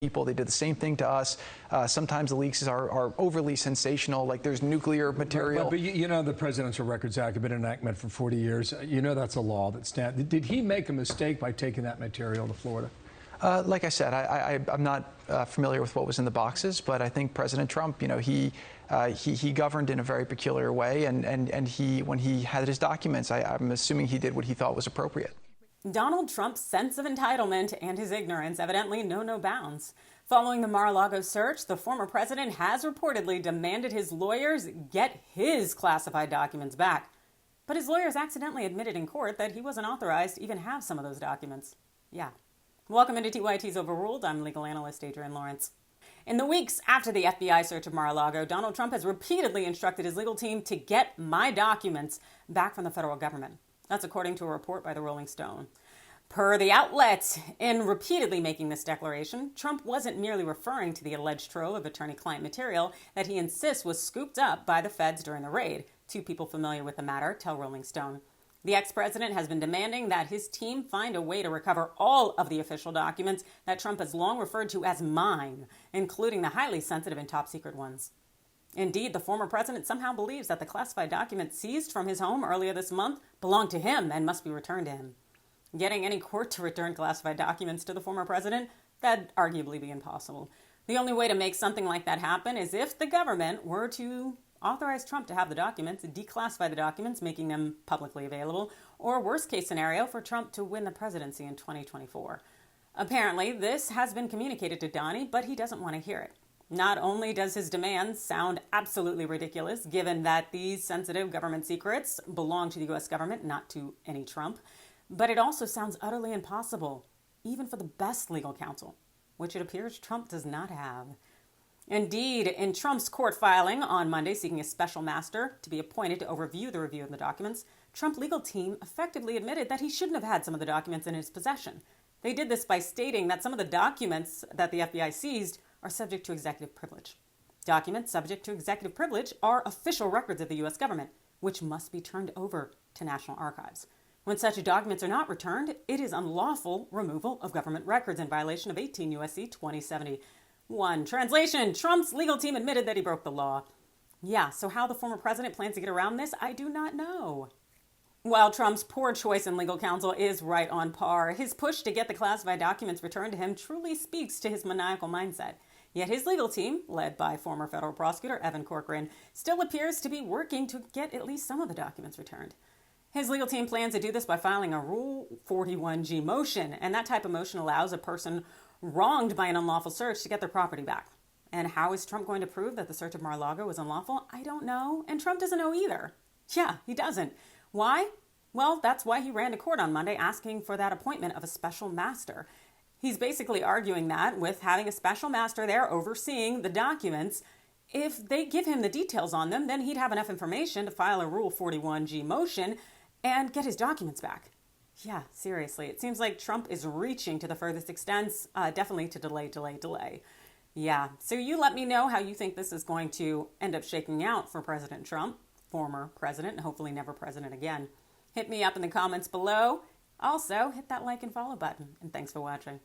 people. They did the same thing to us. Sometimes the leaks are overly sensational, like there's nuclear material. But you know the Presidential Records Act has been an enactment for 40 years. You know that's a law that stands. Did he make a mistake by taking that material to Florida? Like I said, I'm not familiar with what was in the boxes, but I think President Trump, he governed in a very peculiar way, and when he had his documents, I'm assuming he did what he thought was appropriate. Donald Trump's sense of entitlement and his ignorance evidently know no bounds. Following the Mar-a-Lago search, the former president has reportedly demanded his lawyers get his classified documents back. But his lawyers accidentally admitted in court that he wasn't authorized to even have some of those documents. Yeah. Welcome into TYT's Overruled. I'm legal analyst Adrienne Lawrence. In the weeks after the FBI search of Mar-a-Lago, Donald Trump has repeatedly instructed his legal team to get my documents back from the federal government. That's according to a report by the Rolling Stone. Per the outlet, in repeatedly making this declaration, Trump wasn't merely referring to the alleged trove of attorney-client material that he insists was scooped up by the feds during the raid. Two people familiar with the matter tell Rolling Stone. The ex-president has been demanding that his team find a way to recover all of the official documents that Trump has long referred to as mine, including the highly sensitive and top-secret ones. Indeed, the former president somehow believes that the classified documents seized from his home earlier this month belong to him and must be returned to him. Getting any court to return classified documents to the former president, that'd arguably be impossible. The only way to make something like that happen is if the government were to authorize Trump to have the documents, declassify the documents, making them publicly available, or worst case scenario, for Trump to win the presidency in 2024. Apparently, this has been communicated to Donnie, but he doesn't want to hear it. Not only does his demand sound absolutely ridiculous, given that these sensitive government secrets belong to the U.S. government, not to any Trump, but it also sounds utterly impossible, even for the best legal counsel, which it appears Trump does not have. Indeed, in Trump's court filing on Monday seeking a special master to be appointed to overview the review of the documents, Trump legal team effectively admitted that he shouldn't have had some of the documents in his possession. They did this by stating that some of the documents that the FBI seized are subject to executive privilege. Documents subject to executive privilege are official records of the U.S. government, which must be turned over to national archives. When such documents are not returned, it is unlawful removal of government records in violation of 18 U.S.C. 2071. Translation: Trump's legal team admitted that he broke the law. Yeah, so how the former president plans to get around this, I do not know. While Trump's poor choice in legal counsel is right on par, his push to get the classified documents returned to him truly speaks to his maniacal mindset. Yet his legal team, led by former federal prosecutor Evan Corcoran, still appears to be working to get at least some of the documents returned. His legal team plans to do this by filing a Rule 41G motion, and that type of motion allows a person wronged by an unlawful search to get their property back. And how is Trump going to prove that the search of Mar-a-Lago was unlawful? I don't know, and Trump doesn't know either. Yeah, he doesn't. Why? Well, that's why he ran to court on Monday asking for that appointment of a special master. He's basically arguing that with having a special master there overseeing the documents, if they give him the details on them, then he'd have enough information to file a Rule 41G motion and get his documents back. Yeah, seriously, it seems like Trump is reaching to the furthest extents, definitely to delay. Yeah, so you let me know how you think this is going to end up shaking out for President Trump, former president, and hopefully never president again. Hit me up in the comments below. Also, hit that like and follow button, and thanks for watching.